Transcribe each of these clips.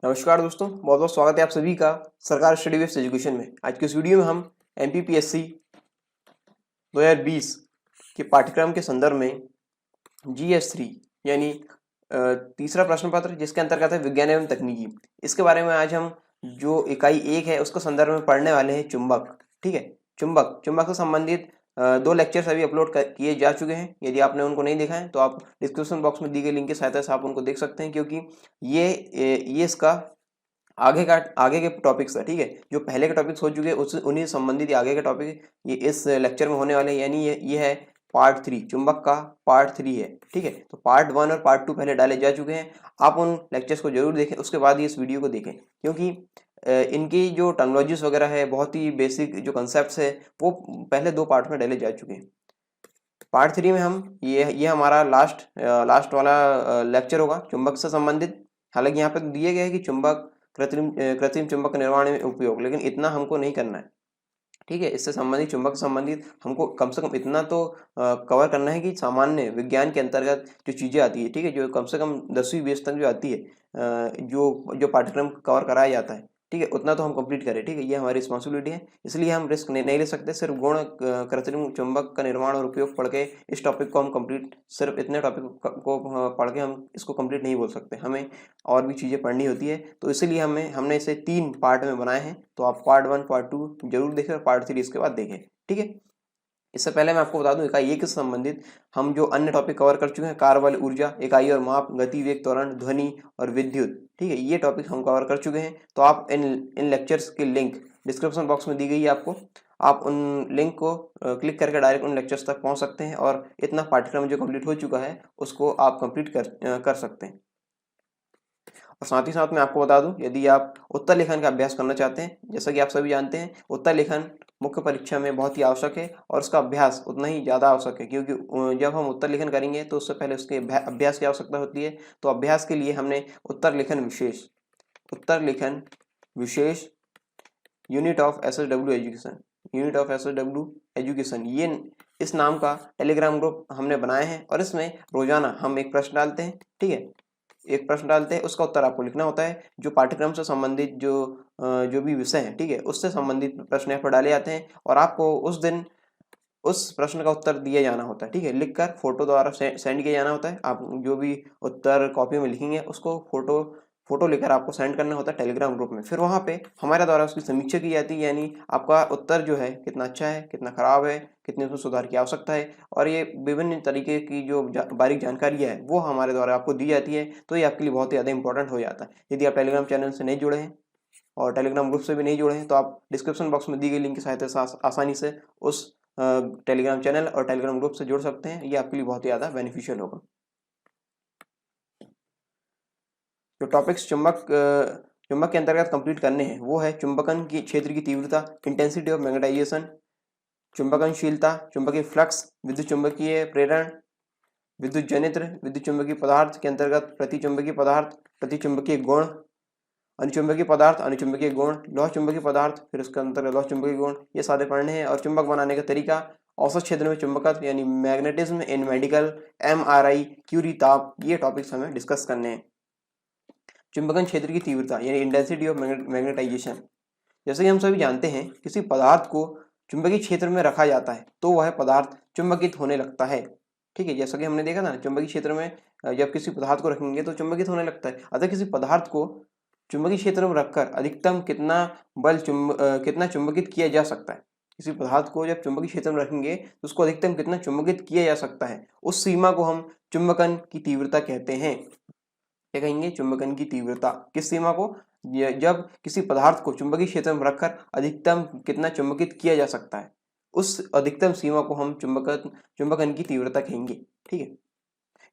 नमस्कार दोस्तों, बहुत बहुत स्वागत है आप सभी का सरकार स्टडी बेस्ड एजुकेशन में। आज के इस वीडियो में हम एमपीपीएससी 2020 के पाठ्यक्रम के संदर्भ में GS3 यानी तीसरा प्रश्न पत्र जिसके अंतर्गत है विज्ञान एवं तकनीकी, इसके बारे में आज हम जो इकाई 1 है उसके संदर्भ में पढ़ने वाले हैं चुंबक। ठीक है, चुंबक से संबंधित 2 लेक्चर्स अभी अपलोड किए जा चुके हैं। यदि आपने उनको नहीं देखा है तो आप डिस्क्रिप्शन बॉक्स में दी गई लिंक की सहायता से आप उनको देख सकते हैं, क्योंकि ये इसका आगे के टॉपिक्स है। ठीक है, जो पहले के टॉपिक्स हो चुके हैं उस उन्हीं से संबंधित आगे के टॉपिक ये इस लेक्चर में होने वाले हैं। यानी ये है पार्ट 3, चुंबक का पार्ट 3 है। ठीक है, तो पार्ट 1 और पार्ट 2 पहले डाले जा चुके हैं। आप उन लेक्चर्स को जरूर देखें, उसके बाद ही इस वीडियो को देखें, क्योंकि इनकी जो टर्मिनोलॉजीज वगैरह है, बहुत ही बेसिक जो कंसेप्ट है वो पहले 2 पार्ट में डाले जा चुके हैं। पार्ट 3 में हम ये हमारा लास्ट वाला लेक्चर होगा चुंबक से संबंधित। हालांकि यहाँ पे दिए गए है कि चुंबक कृत्रिम चुंबक निर्माण में उपयोग, लेकिन इतना हमको नहीं करना है। ठीक है, इससे संबंधित चुंबक से संबंधित हमको कम से कम इतना तो कवर करना है कि सामान्य विज्ञान के अंतर्गत जो चीज़ें आती है, ठीक है, जो कम से कम 10वीं बेस तक जो आती है, जो पाठ्यक्रम कवर कराया जाता है, ठीक है, उतना तो हम कंप्लीट करें। ठीक है, ये हमारी रिस्पॉन्सिबिलिटी है, इसलिए हम रिस्क नहीं ले सकते। सिर्फ गुण कृत्रिम चुंबक का निर्माण और उपयोग पढ़ के इस टॉपिक को हम कंप्लीट, सिर्फ इतने टॉपिक को पढ़ के हम इसको कंप्लीट नहीं बोल सकते, हमें और भी चीज़ें पढ़नी होती है। तो इसीलिए हमने इसे 3 पार्ट में बनाए हैं। तो आप पार्ट 1 पार्ट 2 जरूर देखें और पार्ट 3 इसके बाद देखें। ठीक है, इससे पहले मैं आपको बता दूं इकाई 1 से संबंधित हम जो अन्य टॉपिक कवर कर चुके हैं, कार्य बल, ऊर्जा, इकाई और माप, गति, वेग, त्वरण, ध्वनि और विद्युत। ठीक है, ये टॉपिक हम कवर कर चुके हैं। तो आप इन लेक्चर्स की लिंक डिस्क्रिप्शन बॉक्स में दी गई है आपको, आप उन लिंक को क्लिक करके डायरेक्ट उन लेक्चर्स तक पहुंच सकते हैं और इतना पाठ्यक्रम जो कंप्लीट हो चुका है उसको आप कंप्लीट कर सकते हैं। और साथ ही साथ मैं आपको बता दूं, यदि आप उत्तर लेखन का अभ्यास करना चाहते हैं, जैसा कि आप सभी जानते हैं उत्तर लेखन मुख्य परीक्षा में बहुत ही आवश्यक है और उसका अभ्यास उतना ही ज़्यादा आवश्यक है, क्योंकि जब हम उत्तर लेखन करेंगे तो उससे पहले उसके अभ्यास की आवश्यकता होती है। तो अभ्यास के लिए हमने उत्तर लेखन विशेष यूनिट ऑफ SSW एजुकेशन, ये इस नाम का टेलीग्राम ग्रुप हमने बनाए हैं और इसमें रोजाना हम एक प्रश्न डालते हैं। ठीक है, एक प्रश्न डालते हैं, उसका उत्तर आपको लिखना होता है। जो पाठ्यक्रम से संबंधित जो भी विषय है, ठीक है, उससे संबंधित प्रश्न यहाँ पर डाले जाते हैं और आपको उस दिन उस प्रश्न का उत्तर दिया जाना होता है। ठीक है, लिखकर फोटो द्वारा सेंड किया जाना होता है। आप जो भी उत्तर कॉपी में लिखेंगे उसको फोटो लेकर आपको सेंड करना होता है टेलीग्राम ग्रुप में। फिर वहाँ पे हमारे द्वारा उसकी समीक्षा की जाती है, यानी आपका उत्तर जो है कितना अच्छा है, कितना खराब है, कितने उसमें सुधार की आवश्यकता है, और ये विभिन्न तरीके की जो बारीक जानकारी है वो हमारे द्वारा आपको दी जाती है। तो ये आपके लिए बहुत ही ज़्यादा इंपॉर्टेंट हो जाता है। यदि आप टेलीग्राम चैनल से नहीं जुड़े हैं और टेलीग्राम ग्रुप से भी नहीं जुड़े हैं तो आप डिस्क्रिप्शन बॉक्स में दी गई लिंक की सहायता से आसानी से उस टेलीग्राम चैनल और टेलीग्राम ग्रुप से जुड़ सकते हैं। ये आपके लिए बहुत ही ज़्यादा बेनिफिशियल होगा। जो टॉपिक्स चुंबक के अंतर्गत कंप्लीट करने हैं वो है चुंबकन की क्षेत्र की तीव्रता, इंटेंसिटी ऑफ मैग्नेटाइजेशन, चुंबकनशीलता, चुंबकीय फ्लक्स, विद्युत चुंबकीय प्रेरण, विद्युत जनित्र, विद्युत चुंबकीय पदार्थ के अंतर्गत प्रतिचुंबकीय पदार्थ, प्रतिचुंबकीय गुण, अनुचुंबकीय पदार्थ, अनुचुंबकीय गुण, लौह चुंबकीय पदार्थ, फिर उसके अंतर्गत लौह चुंबकीय गुण, ये सारे पढ़ने हैं। और चुंबक बनाने का तरीका, औसत क्षेत्र में चुंबकत्व यानी magnetism in medical, MRI, Curie ताप, ये टॉपिक्स हमें डिस्कस करने हैं। चुंबकन क्षेत्र की तीव्रता यानी इंटेंसिटी ऑफ मैग्नेटाइजेशन, जैसे कि हम सभी जानते हैं किसी पदार्थ को चुंबकीय क्षेत्र में रखा जाता है तो वह पदार्थ चुंबकित होने लगता है। ठीक है, जैसा कि हमने देखा था ना, चुंबकीय क्षेत्र में जब किसी पदार्थ को रखेंगे तो चुंबकित होने लगता है। अतः किसी पदार्थ को चुंबकीय क्षेत्र में रखकर अधिकतम कितना चुंबकित किया जा सकता है, किसी पदार्थ को जब चुंबकीय क्षेत्र में रखेंगे तो उसको अधिकतम कितना चुंबकित किया जा सकता है, उस सीमा को हम चुंबकन की तीव्रता कहते हैं। क्या कहेंगे? चुंबकन की तीव्रता। किस सीमा को? जब किसी पदार्थ को चुंबकीय क्षेत्र में रखकर अधिकतम कितना चुंबकित किया जा सकता है, उस अधिकतम सीमा को हम चुंबकन की तीव्रता कहेंगे। ठीक है,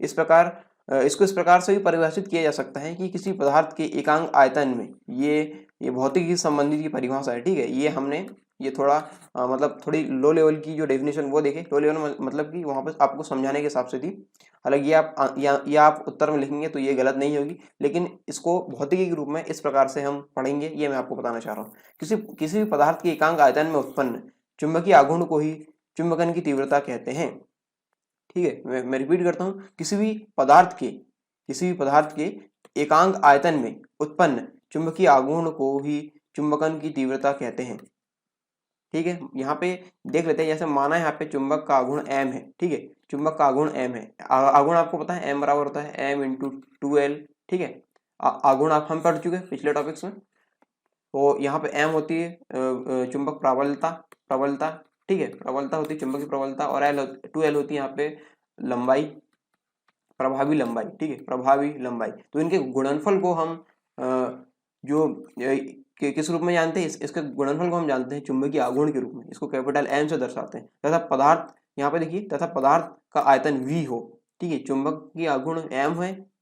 इसको इस प्रकार से भी परिभाषित किया जा सकता है कि किसी पदार्थ के एकांक आयतन में, ये भौतिकी संबंधी की परिभाषा है। ठीक है, ये हमने ये थोड़ा मतलब थोड़ी लो लेवल की जो डेफिनेशन वो देखे। लो लेवल मतलब कि वहाँ पर आपको समझाने के हिसाब से थी। हालांकि ये आप उत्तर में लिखेंगे तो ये गलत नहीं होगी, लेकिन इसको भौतिकी के रूप में इस प्रकार से हम पढ़ेंगे, ये मैं आपको बताना चाह रहा हूँ। किसी भी पदार्थ के एकांक आयतन में उत्पन्न चुंबकीय आघूर्ण को ही चुंबकन की तीव्रता कहते हैं। ठीक है, मैं रिपीट करता हूँ, किसी भी पदार्थ के एकांक आयतन में उत्पन्न चुंबकीय आघूर्ण को ही चुंबकन की तीव्रता कहते हैं। ठीक है, यहाँ पे देख लेते हैं, जैसे माना यहाँ पे चुंबक का आघूर्ण m है। ठीक है, चुंबक का आघूर्ण m है। आघूर्ण आपको पता है m बराबर होता है m इंटू 2l। ठीक है, आघूर्ण आप हम पढ़ चुके हैं पिछले टॉपिक्स में। तो यहाँ पे m होती है चुंबक प्रबलता प्रबलता ठीक है, प्रबलता होती है चुंबक की प्रबलता, और 2l होती है यहाँ पे लंबाई, प्रभावी लंबाई। ठीक है, प्रभावी लंबाई। तो इनके गुणनफल को हम जो किस रूप में जानते हैं, इसके गुणनफल को हम जानते हैं चुंबकीय आघूर्ण के रूप में। इसको कैपिटल M से दर्शाते हैं। तथा पदार्थ, यहाँ पे देखिए, तथा पदार्थ का आयतन V हो। ठीक है, चुंबक की आघूर्ण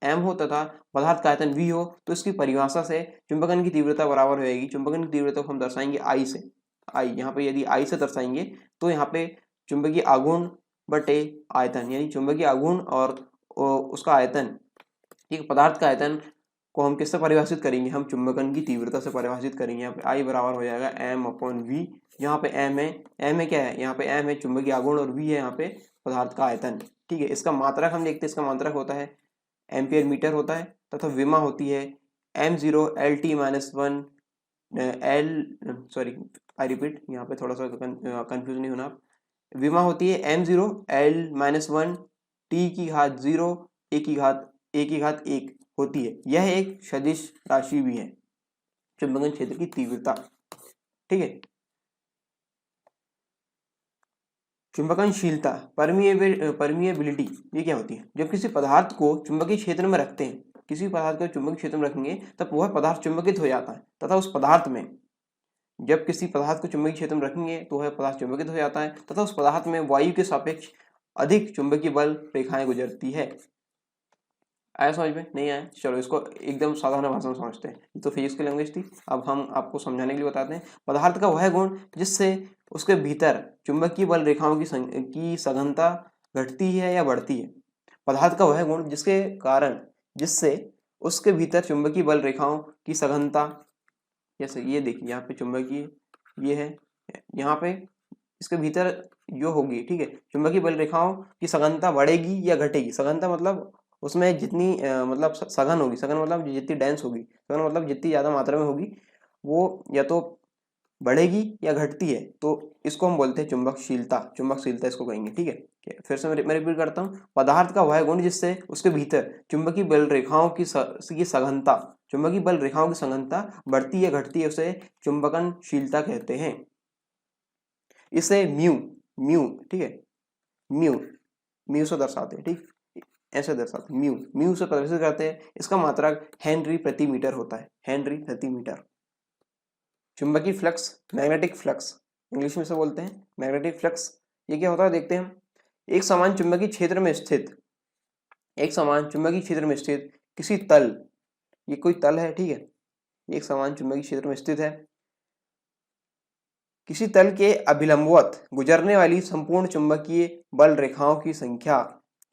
M हो तथा पदार्थ का आयतन V हो, तो इसकी परिभाषा से चुंबकन की तीव्रता बराबर हो जाएगी। चुंबकन की तीव्रता को हम दर्शाएंगे I से। यहाँ पे यदि I से दर्शाएंगे तो यहाँ पे चुंबकीय आघूर्ण बटे आयतन, यानी चुंबकीय आघूर्ण और उसका आयतन, ठीक, पदार्थ का आयतन को हम किससे परिभाषित करेंगे, हम चुंबकन की तीव्रता से परिभाषित करेंगे। यहाँ पे I बराबर हो जाएगा m/v। यहाँ पे m है क्या है, यहाँ पे m है चुंबकीय आघूर्ण और v है यहाँ पे पदार्थ का आयतन। ठीक है, इसका मात्रक हम देखते हैं, इसका मात्रक होता है एम्पियर मीटर होता है, तथा विमा होती है m0 LT-1 आई रिपीट, यहाँ पे थोड़ा सा कंफ्यूज नहीं होना आप। विमा होती है m0 L-1 T⁻0 a⁻1 होती है। यह एक सदिश राशि भी है, चुंबकन क्षेत्र की तीव्रता। ठीक है, चुंबकनशीलता परमिएबिलिटी ये क्या होती है, जब किसी पदार्थ को चुंबकीय क्षेत्र में रखते हैं, किसी पदार्थ को चुंबकीय क्षेत्र में रखेंगे तब वह पदार्थ चुंबकित हो जाता है, तथा उस पदार्थ में, जब किसी पदार्थ को चुंबकीय क्षेत्र में रखेंगे तो वह पदार्थ चुंबकित हो जाता है, तथा उस पदार्थ में वायु के सापेक्ष अधिक चुंबकीय बल रेखाएं गुजरती है। आया समझ में? नहीं आया? चलो इसको एकदम साधारण भाषा में समझते हैं। ये तो फिजिक्स की लैंग्वेज थी, अब हम आपको समझाने के लिए बताते हैं। पदार्थ का वह गुण जिससे उसके भीतर चुंबकीय बल रेखाओं की सघनता घटती है या बढ़ती है। पदार्थ का वह गुण जिसके कारण, जिससे उसके भीतर चुंबकीय बल रेखाओं की सघनता, जैसे ये देखिए यहाँ पे चुंबकीय ये है, यहाँ पे इसके भीतर जो होगी, ठीक है, चुंबकीय बल रेखाओं की सघनता बढ़ेगी या घटेगी। सघनता मतलब उसमें जितनी मतलब सघन होगी, सघन मतलब जितनी डेंस होगी, सघन मतलब जितनी ज़्यादा मात्रा में होगी, वो या तो बढ़ेगी या घटती है, तो इसको हम बोलते हैं चुंबकशीलता। चुंबकशीलता इसको कहेंगे। ठीक है, फिर से मैं रिपीट करता हूँ। पदार्थ का वह गुण जिससे उसके भीतर चुंबकीय बल रेखाओं की सघनता, चुंबकीय बल रेखाओं की सघनता बढ़ती या घटती है, उसे चुंबकनशीलता कहते हैं। इसे म्यू ठीक है, म्यू से दर्शाते हैं। ठीक, ऐसे दर्शाते हैं, म्यू से प्रदर्शित करते हैं। इसका मात्रक हेनरी प्रति मीटर होता है, हेनरी प्रति मीटर। चुंबकीय फ्लक्स, मैग्नेटिक फ्लक्स इंग्लिश में से बोलते हैं, मैग्नेटिक फ्लक्स। ये क्या होता है देखते हैं। एक समान चुंबकीय क्षेत्र में स्थित किसी तल, ये कोई तल है, ठीक है, एक समान चुंबकीय क्षेत्र में स्थित है, किसी तल के अभिलंबवत गुजरने वाली संपूर्ण चुंबकीय बल रेखाओं की संख्या।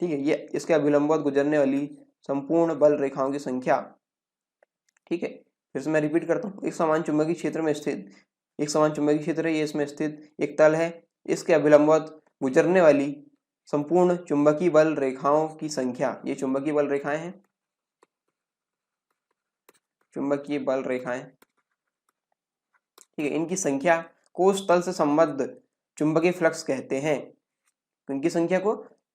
ठीक है, ये इसके अभिलंबवत गुजरने वाली संपूर्ण बल रेखाओं की संख्या। ठीक है, फिर से मैं रिपीट करता हूँ। एक समान चुंबकीय क्षेत्र में स्थित, एक समान चुंबकीय क्षेत्र है, ये इसमें स्थित एक तल है, इसके अभिलंबवत गुजरने वाली संपूर्ण चुंबकीय बल रेखाओं की संख्या। ये चुंबकीय बल रेखाएं हैं, चुंबकीय बल रेखाएं। ठीक है, इनकी संख्या को उस तल से संबद्ध चुंबकीय फ्लक्स कहते हैं। इनकी संख्या को,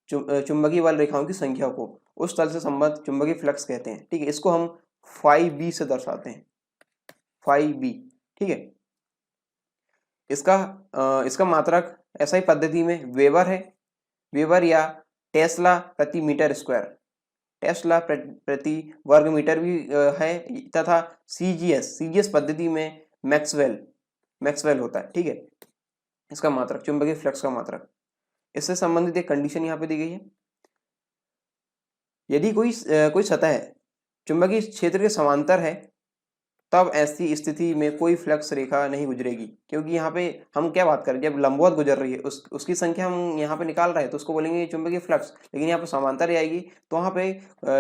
चुंबकीय बल रेखाओं की संख्या को उस तल से संबद्ध चुंबकीय फ्लक्स कहते हैं। ठीक है, इसको हम φb से दर्शाते हैं, φb। ठीक है, इसका मात्रक SI पद्धति में वेबर है, वेबर या टेस्ला प्रति मीटर स्क्वायर, टेस्ला प्रति वर्ग मीटर भी है, तथा CGS पद्धति में मैक्सवेल होता है। ठीक है, इसका मात्रक, चुंबकीय फ्लक्स का मात्रक। इससे संबंधित एक कंडीशन यहाँ पे दी गई है। यदि कोई सतह चुंबकीय क्षेत्र के समांतर है, तब ऐसी स्थिति में कोई फ्लक्स रेखा नहीं गुजरेगी, क्योंकि यहाँ पे हम क्या बात करें, जब लंबवत गुजर रही है उसकी संख्या हम यहाँ पे निकाल रहे हैं, तो उसको बोलेंगे चुंबकीय फ्लक्स। लेकिन यहाँ पे समांतर आएगी, तो वहाँ पे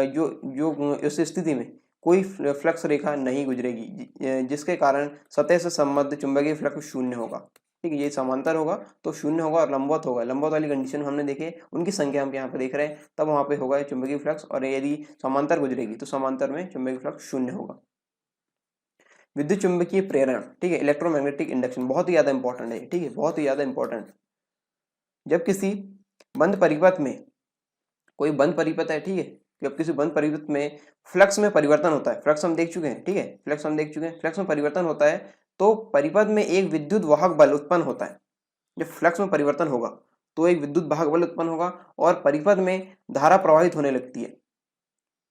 जो उस स्थिति में कोई फ्लक्स रेखा नहीं गुजरेगी, जिसके कारण सतह से संबद्ध चुंबकीय फ्लक्स शून्य होगा। ठीक है, ये समांतर होगा तो शून्य होगा, और लंबवत होगा, लंबवत वाली कंडीशन हमने देखे, उनकी संख्या हम यहाँ पे देख रहे हैं, तब वहाँ पे होगा चुंबकीय फ्लक्स। और यदि समांतर गुजरेगी तो समांतर में चुंबकीय फ्लक्स शून्य होगा। विद्युत चुंबकीय प्रेरण, ठीक है, इलेक्ट्रोमैग्नेटिक इंडक्शन, बहुत ही ज्यादा इंपॉर्टेंट है, ठीक है, बहुत ही ज्यादा इंपॉर्टेंट। जब किसी बंद परिपथ में, कोई बंद परिपथ है, ठीक है, जब किसी बंद परिपथ में फ्लक्स में परिवर्तन होता है, फ्लक्स हम देख चुके हैं, ठीक है, फ्लक्स हम देख चुके हैं, फ्लक्स में परिवर्तन होता है तो परिपथ में एक विद्युत वाहक बल उत्पन्न होता है। जब फ्लक्स में परिवर्तन होगा तो एक विद्युत वाहक बल उत्पन्न होगा और परिपथ में धारा प्रवाहित होने लगती है।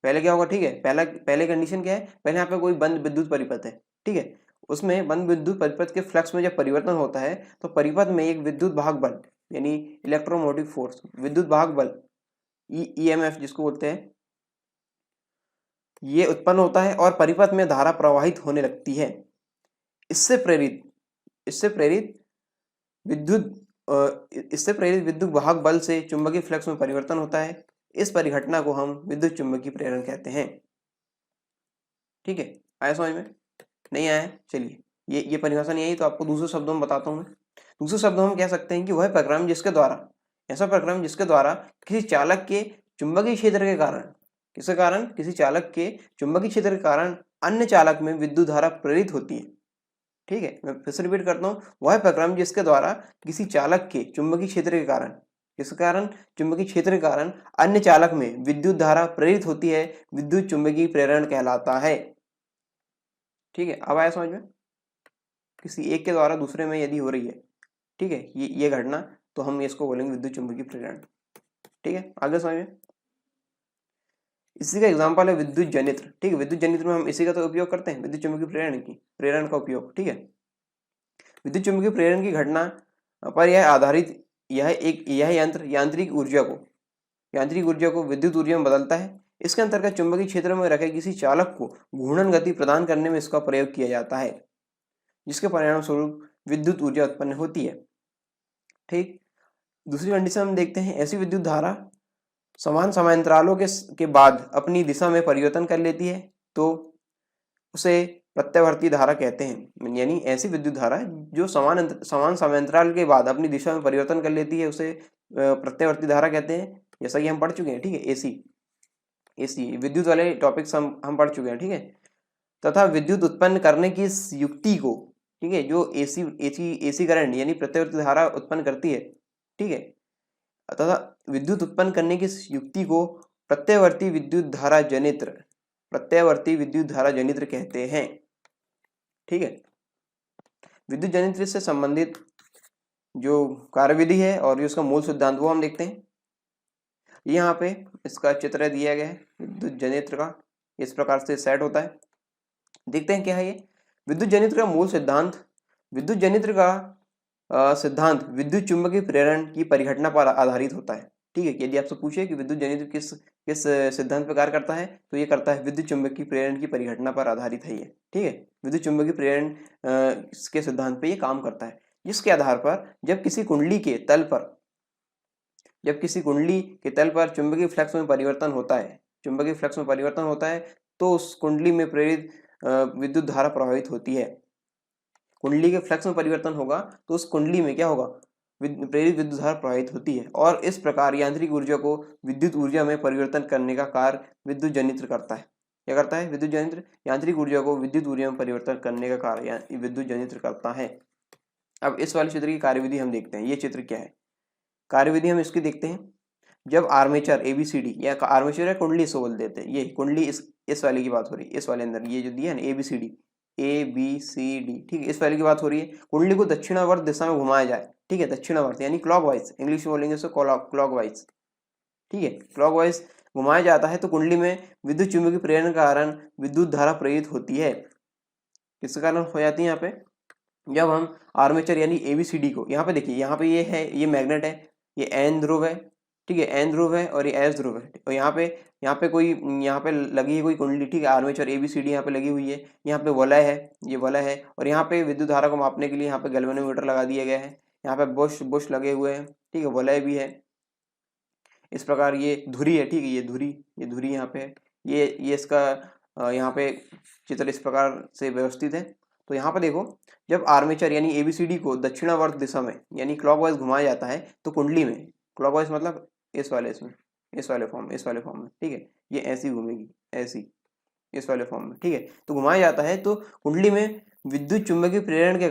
पहले क्या होगा, ठीक है, पहले कंडीशन क्या है, पहले यहाँ पे कोई बंद विद्युत परिपथ है, ठीक है, उसमें बंद विद्युत परिपथ के फ्लक्स में जब परिवर्तन होता है तो परिपथ में एक विद्युत वाहक बल यानी इलेक्ट्रोमोटिव फोर्स, विद्युत वाहक बल ईएमएफ जिसको बोलते हैं, ये उत्पन्न होता है और परिपथ में धारा प्रवाहित होने लगती है। इससे प्रेरित विद्युत वाहक बल से चुंबकीय फ्लक्स में परिवर्तन होता है। इस परिघटना को हम विद्युत चुंबकीय प्रेरण कहते हैं। ठीक है, आया समझ में? नहीं आया? चलिए, ये परिभाषा नहीं आई तो आपको दूसरे शब्दों में बताता हूं मैं। दूसरे शब्दों में हम कह सकते हैं कि वह प्रक्रम जिसके द्वारा, ऐसा प्रक्रम जिसके द्वारा किसी चालक के चुंबकीय क्षेत्र के कारण, किसी चालक के चुंबकीय क्षेत्र के कारण अन्य चालक में विद्युत धारा प्रेरित होती है। ठीक है, मैं फिर से रिपीट करता हूँ, वह प्रक्रम जिसके द्वारा किसी चालक के चुंबकीय क्षेत्र के कारण, चुंबकीय क्षेत्र के कारण अन्य चालक में विद्युत धारा प्रेरित होती है, विद्युत चुंबकीय प्रेरण कहलाता है। ठीक है, अब आया समझ में? किसी एक के द्वारा दूसरे में यदि हो रही है, ठीक है, ये घटना, तो हम इसको बोलेंगे विद्युत चुंबकीय प्रेरण। ठीक है, आगे समझ में? इसी का एग्जांपल है विद्युत जनित्र। ठीक है, विद्युत जनित्र में हम इसी का तो उपयोग करते हैं, विद्युत चुंबकीय प्रेरण का उपयोग। ठीक है, विद्युत चुंबकीय प्रेरण की घटना पर यह आधारित, यह यंत्र यांत्रिक ऊर्जा को विद्युत ऊर्जा में बदलता है। इसके अंतर्गत चुंबकीय क्षेत्र में रखे किसी चालक को घूर्णन गति प्रदान करने में इसका प्रयोग किया जाता है, जिसके परिणाम स्वरूप विद्युत ऊर्जा उत्पन्न होती है। ठीक, दूसरी कंडीशन हम देखते हैं, ऐसी विद्युत धारा समान समांतरालों के बाद अपनी दिशा में परिवर्तन कर लेती है तो उसे प्रत्यावर्ती धारा कहते हैं। यानी ऐसी विद्युत धारा जो समान समांतराल के बाद अपनी दिशा में परिवर्तन कर लेती है उसे प्रत्यावर्ती धारा कहते हैं, जैसा कि हम पढ़ चुके हैं। ठीक है, एसी विद्युत वाले टॉपिक्स हम पढ़ चुके हैं। ठीक है, तथा विद्युत उत्पन्न करने की इस युक्ति को, ठीक है, जो एसी करंट यानी प्रत्यावर्ती धारा उत्पन्न करती है, ठीक है, तथा विद्युत उत्पन्न करने की इस युक्ति को प्रत्यावर्ती विद्युत धारा जनित्र कहते हैं। ठीक है, विद्युत जनित्र से संबंधित जो कार्यविधि है और जो उसका मूल सिद्धांत वो हम देखते हैं। यहाँ पे इसका चित्र दिया गया है विद्युत जनित्र का, इस प्रकार से सेट होता है। देखते हैं क्या है ये विद्युत जनित्र का मूल सिद्धांत। विद्युत जनित्र का सिद्धांत विद्युत चुंबकीय प्रेरण की परिघटना पर आधारित होता है। ठीक है, यदि आपसे पूछे कि विद्युत जनित्र किस सिद्धांत पर कार्य करता है तो ये करता है विद्युत चुंबकीय प्रेरण की परिघटना पर आधारित है ये। ठीक है, विद्युत चुंबकीय प्रेरण के सिद्धांत पे ये काम करता है, जिसके आधार पर जब किसी कुंडली के तल पर चुंबकीय फ्लक्स में परिवर्तन होता है, तो उस कुंडली में प्रेरित विद्युत धारा प्रभावित होती है। कुंडली के फ्लक्स में परिवर्तन होगा तो उस कुंडली में क्या होगा, प्रेरित विद्युत धारा प्रवाहित होती है और इस प्रकार यांत्रिक ऊर्जा को विद्युत ऊर्जा में परिवर्तन करने का कार्य विद्युत जनित्र करता है। क्या करता है विद्युत जनित्र? यांत्रिक ऊर्जा को विद्युत ऊर्जा में परिवर्तन करने का कार्य विद्युत जनित्र करता है। अब इस वाले चित्र की कार्यविधि हम देखते हैं। ये चित्र क्या है, कार्यविधि हम इसकी देखते हैं। जब आर्मेचर ABCD या आर्मेचर या कुंडली इसको बोल देते हैं, ये कुंडली इस वाले की बात हो रही है, इस वाले अंदर ये जो दिया है ना ABCD, ठीक है, इस वाले की बात हो रही है। कुंडली को दक्षिणावर्त दिशा में घुमाया जाए, ठीक है, दक्षिणावर्त यानी क्लॉकवाइज, इंग्लिश में बोलेंगे इसको क्लॉकवाइज। ठीक है, क्लॉकवाइज घुमाया जाता है तो कुंडली में विद्युत चुंबकीय प्रेरण के कारण विद्युत धारा प्रेरित होती है। किसके कारण हो जाती है? यहाँ पे जब हम आर्मेचर यानी ABCD को, यहाँ पे देखिए, यहाँ पे ये है, ये मैग्नेट है, ये N ध्रुव है, ठीक है, N ध्रुव है और ये S ध्रुव है। और यहाँ पे लगी है कोई कुंडली, ठीक है, आर्मेचर ABCD यहाँ पे लगी हुई है। यहाँ पे वलय है, ये वलय है और यहाँ पे विद्युत धारा को मापने के लिए यहाँ पे गैल्वेनोमीटर लगा दिया गया है। यहाँ पे बुश लगे हुए हैं, ठीक है, वलय भी है। इस प्रकार ये धुरी है, ठीक है, ये धुरी यहाँ पे है। ये इसका यहाँ पे चित्र इस प्रकार से व्यवस्थित है। तो यहाँ पे देखो, जब आर्मेचर यानी ABCD को दक्षिणावर्त दिशा में यानी क्लॉकवाइज घुमाया जाता है तो कुंडली में, क्लॉकवाइज मतलब इस वाले फॉर्म में, ठीक है, ये ऐसी घूमेगी, ऐसी इस वाले फॉर्म में, ठीक है। तो घुमाया जाता है तो कुंडली में विद्युत चुंबकीय प्रेरण के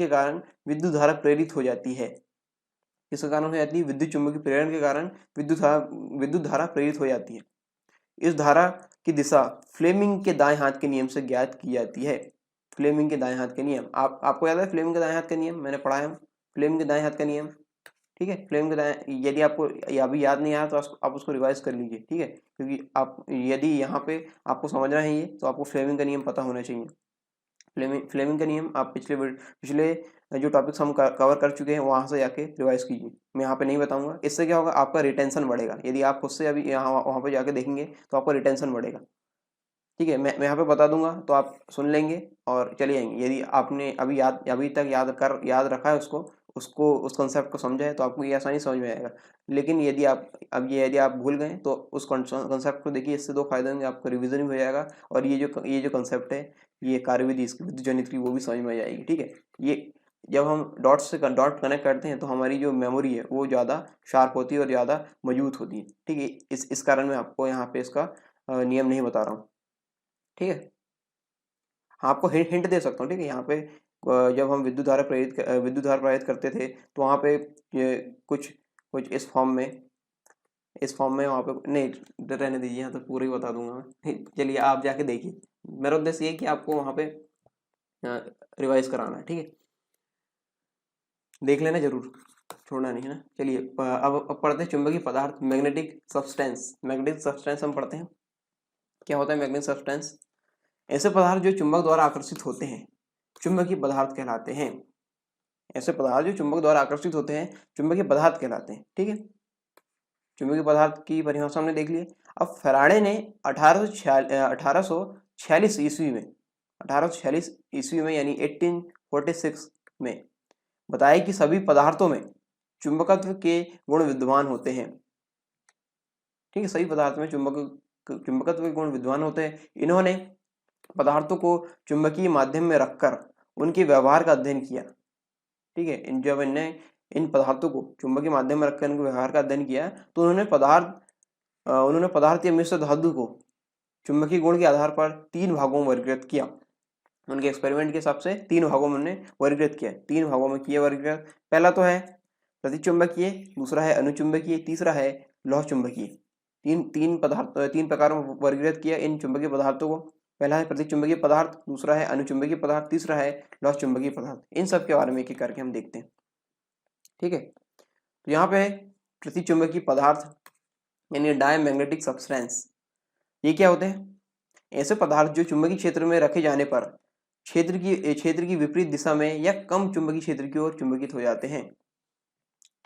कारण विद्युत धारा प्रेरित हो जाती है। इसका कारण हो जाती है विद्युत चुंबकीय प्रेरण के कारण विद्युत धारा प्रेरित हो जाती है। इस धारा की दिशा फ्लेमिंग के दाएं हाथ के नियम से ज्ञात की जाती है। फ्लेमिंग के दाएं हाथ के नियम, आपको याद है फ्लेमिंग के दाएं हाथ का नियम, मैंने पढ़ा है फ्लेमिंग के दाएं हाथ का नियम, ठीक है। फ्लेमिंग के दाएं, यदि आपको अभी याद नहीं आया तो आप उसको रिवाइज कर लीजिए, ठीक है, क्योंकि आप यदि यहाँ पे आपको समझना है ये, तो आपको फ्लेमिंग का नियम पता होना चाहिए। फ्लेमिंग का नियम आप पिछले जो टॉपिक्स हम कवर कर चुके हैं वहाँ से जाके रिवाइज कीजिए, मैं यहाँ पे नहीं बताऊंगा। इससे क्या होगा, आपका रिटेंशन बढ़ेगा। यदि आप खुद से अभी यहाँ वहाँ पे जाके देखेंगे तो आपका रिटेंशन बढ़ेगा, ठीक है। मैं यहाँ पे बता दूंगा तो आप सुन लेंगे और चले जाएंगे। यदि आपने अभी तक याद रखा है उसको उस कंसेप्ट को समझा है तो आपको ये आसानी समझ में आएगा। लेकिन यदि आप भूल गए तो उस कंसेप्ट को देखिए, इससे दो फायदे होंगे, आपको रिवीजन भी हो जाएगा और ये जो कंसेप्ट है, ये कार्यविधि इसकी विद्युत जनित की, वो भी समझ में आ जाएगी, ठीक है। ये जब हम डॉट कनेक्ट करते हैं तो हमारी जो मेमोरी है वो ज़्यादा शार्प होती है और ज़्यादा मजबूत होती है, ठीक है। इस कारण मैं आपको यहाँ पे इसका नियम नहीं बता रहा हूँ, ठीक है। हाँ, आपको हिंट दे सकता हूँ, ठीक है। यहाँ पे जब हम विद्युत धारा प्रवाहित करते थे तो वहाँ पे कुछ इस फॉर्म में वहाँ पे नहीं, रहने दीजिए, यहाँ तो पूरा ही बता दूंगा मैं चलिए आप जाके देखिए। मेरा उद्देश्य ये है कि आपको वहाँ पे रिवाइज कराना है, ठीक है। देख लेना जरूर, छोड़ना नहीं है ना। चलिए अब पढ़ते हैं चुंबकीय पदार्थ, मैग्नेटिक सब्सटेंस हम पढ़ते हैं। क्या होता है मैग्नेटिक सब्सटेंस? ऐसे पदार्थ जो चुंबक द्वारा आकर्षित होते हैं चुंबकीय पदार्थ कहलाते हैं। ऐसे पदार्थ जो चुंबक द्वारा आकर्षित होते हैं चुंबकीय पदार्थ कहलाते हैं, ठीक है। चुंबकीय पदार्थ की परिभाषा हमने देख ली। अब फैराडे ने 1846 ईस्वी में यानी 1846 में बताया कि सभी पदार्थों में चुंबकत्व के गुण विद्यमान होते हैं, ठीक है। सभी पदार्थों में चुंबकत्व के गुण विद्यमान होते हैं। इन्होंने पदार्थों को चुंबकीय माध्यम में रखकर उनके व्यवहार का अध्ययन किया, ठीक है। जब इन पदार्थों को चुंबकीय माध्यम में रखकर उनके व्यवहार का अध्ययन किया तो उन्होंने पदार्थ या मिश्र धातु को चुंबकीय गुण के आधार पर 3 भागों में वर्गीकृत किया। उनके एक्सपेरिमेंट के हिसाब से 3 भागों में उन्होंने वर्गीकृत किया। 3 भागों में किया वर्गीकृत। पहला तो है प्रतिचुंबकीय, दूसरा है अनुचुंबकीय, तीसरा है लौह चुंबकीय। तीन प्रकारों में वर्गीकृत किया इन चुंबकीय पदार्थों को। पहला है प्रतिचुंबकीय पदार्थ, दूसरा है अनुचुंबकीय पदार्थ, तीसरा है लौह चुंबकीय पदार्थ। इन सब के बारे में एक एक करके हम देखते हैं, ठीक है। तो यहाँ पे प्रतिचुंबकीय पदार्थ यानी डायमैग्नेटिक सब्सटेंस, ये क्या होते हैं? ऐसे पदार्थ जो चुंबकीय क्षेत्र में रखे जाने पर क्षेत्र की विपरीत दिशा में या कम चुंबकीय क्षेत्र की ओर चुंबकित हो जाते हैं,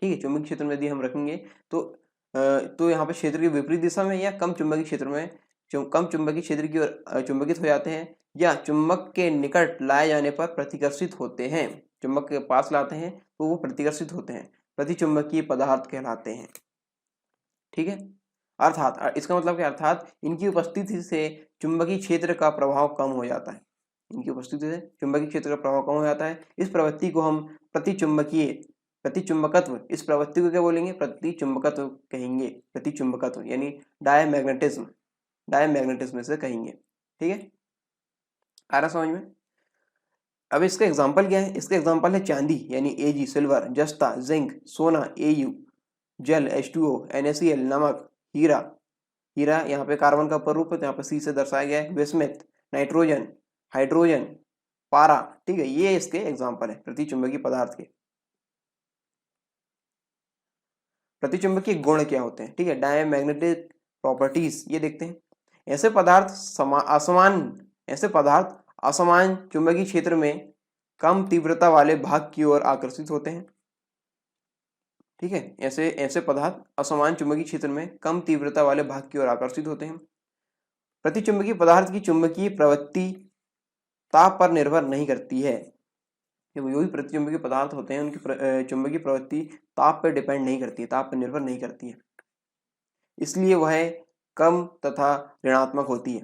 ठीक है। चुंबकीय क्षेत्र में यदि हम रखेंगे तो यहाँ पे क्षेत्र की विपरीत दिशा में या कम चुंबकीय क्षेत्र में कम चुंबकीय क्षेत्र की ओर चुंबकित हो जाते हैं या चुंबक के निकट लाए जाने पर प्रतिकर्षित होते हैं। चुंबक के पास लाते हैं तो वो प्रतिकर्षित होते हैं, प्रतिचुंबकीय पदार्थ कहलाते हैं, ठीक है। अर्थात इसका मतलब क्या, अर्थात इनकी उपस्थिति से चुंबकीय क्षेत्र का प्रभाव कम हो जाता है। इनकी उपस्थिति से चुंबकीय क्षेत्र का प्रभाव कम हो जाता है। इस प्रवृत्ति को हम प्रतिचुंबकत्व, इस प्रवृत्ति को क्या बोलेंगे? प्रतिचुंबकत्व कहेंगे। प्रतिचुंबकत्व यानी डायमैग्नेटिज्म से कहेंगे, ठीक है। आ रहा समझ में? अब इसका एग्जाम्पल क्या है? इसका एग्जाम्पल है चांदी यानी Ag, सिल्वर, जस्ता, जिंक, सोना Au, जल H2O, NaCl, नमक, हीरा यहाँ पे कार्बन का अपर रूप है तो यहाँ पे C से दर्शाया गया है, विस्मित, नाइट्रोजन, हाइड्रोजन, पारा, ठीक है। ये इसके एग्जाम्पल है प्रतिचुंबकीय पदार्थ के। प्रतिचुंबकीय गुण क्या होते हैं, ठीक है, डायमैग्नेटिक प्रॉपर्टीज, ये देखते हैं। ऐसे पदार्थ असमान चुंबकीय क्षेत्र में कम तीव्रता वाले भाग की ओर आकर्षित होते हैं, ठीक है। ऐसे पदार्थ असमान चुंबकीय क्षेत्र में कम तीव्रता वाले भाग की ओर आकर्षित होते हैं। प्रतिचुंबकीय पदार्थ की चुंबकीय प्रवृत्ति ताप पर निर्भर नहीं करती है। जो भी प्रतिचुंबकीय पदार्थ होते हैं उनकी चुंबकीय प्रवृत्ति ताप पर डिपेंड नहीं करती है, ताप पर निर्भर नहीं करती है, इसलिए वह कम तथा ऋणात्मक होती है।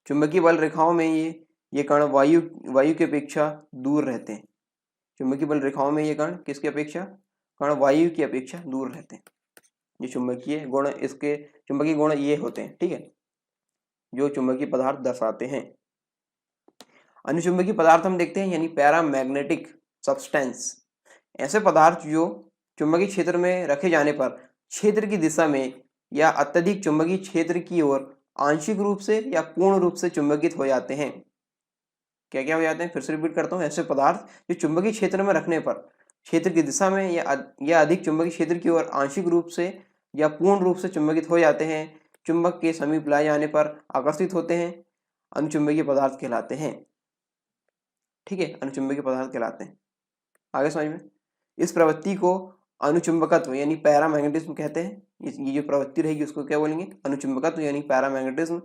चुंबकीय बल रेखाओं में ये कण वायु की अपेक्षा दूर रहते हैं। चुंबकीय बल रेखाओं में ये कण किसकी अपेक्षा? कण वायु की अपेक्षा दूर रहते हैं, जो चुंबकीय गुण, इसके चुंबकीय गुण ये होते हैं, ठीक है, जो चुंबकीय पदार्थ दर्शाते हैं। अनुचुंबकीय पदार्थ हम देखते हैं, यानी पैरामैग्नेटिक सब्सटेंस, ऐसे पदार्थ जो चुंबकीय क्षेत्र में रखे जाने पर क्षेत्र की दिशा में या अत्यधिक चुंबकीय क्षेत्र की ओर आंशिक रूप से या पूर्ण रूप से चुंबकित हो जाते हैं। क्या क्या हो जाते हैं, फिर से रिपीट करता हूँ, ऐसे पदार्थ जो चुंबकीय क्षेत्र में रखने पर क्षेत्र की दिशा में या अधिक चुंबकीय क्षेत्र की ओर आंशिक रूप से या पूर्ण रूप से चुंबकित हो जाते हैं, चुंबक के समीप लाए जाने पर आकर्षित होते हैं, अनुचुंबकीय पदार्थ कहलाते हैं। ठीक है, अनुचुंबकीय पदार्थ कहलाते हैं। आगे समझ में, इस प्रवृत्ति को अनुचुंबकत्व यानी पैरामैग्नेटिज्म कहते हैं। ये जो प्रवृत्ति रहेगी उसको क्या बोलेंगे, अनुचुंबकत्व यानी पैरामैग्नेटिज्म।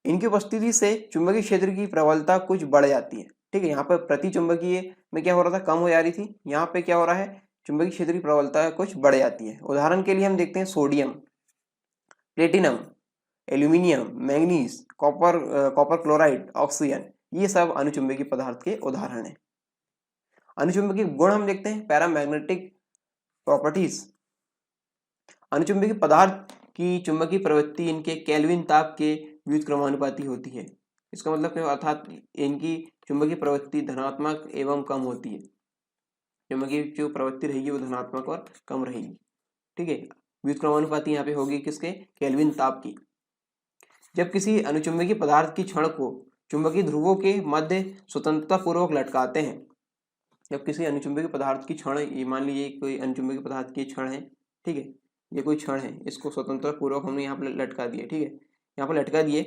इनकी उपस्थिति से चुंबकीय क्षेत्र की प्रबलता कुछ बढ़ जाती है। ठीक है, यहाँ पर प्रति चुंबकीय में क्या हो रहा था, कम हो जा रही थी, यहाँ पे क्या हो रहा है, चुंबकीय क्षेत्र की प्रबलता कुछ बढ़ जाती है। उदाहरण के लिए हम देखते हैं sodium, platinum, aluminium, manganese, copper chloride, oxygen, ये सब अनुचुंबकीय पदार्थ के उदाहरण हैं। अनुचुंबकीय गुण हम देखते हैं, पैरामैग्नेटिक प्रॉपर्टीज। अनुचुंबकीय पदार्थ की चुंबकीय प्रवृत्ति इनके केल्विन ताप के व्युत्क्रमानुपाती होती है। इसका मतलब क्या, अर्थात इनकी चुंबकीय प्रवृत्ति धनात्मक एवं कम होती है। चुंबकीय जो प्रवृत्ति रहेगी वो धनात्मक और कम रहेगी। ठीक है, व्युत्क्रमानुपाती यहाँ पे होगी किसके, केल्विन ताप की। जब किसी अनुचुंबकीय पदार्थ की छड़ को चुंबकीय ध्रुवों के मध्य स्वतंत्रता पूर्वक लटकाते हैं, जब किसी अनुचुंबकीय पदार्थ की छड़, ये मान लीजिए कोई अनुचुंबकीय पदार्थ की छड़ है, ठीक है, ये कोई छड़ है, इसको स्वतंत्रता पूर्वक हमने यहाँ पर लटका दिया, ठीक है, यहाँ पर लटका दिए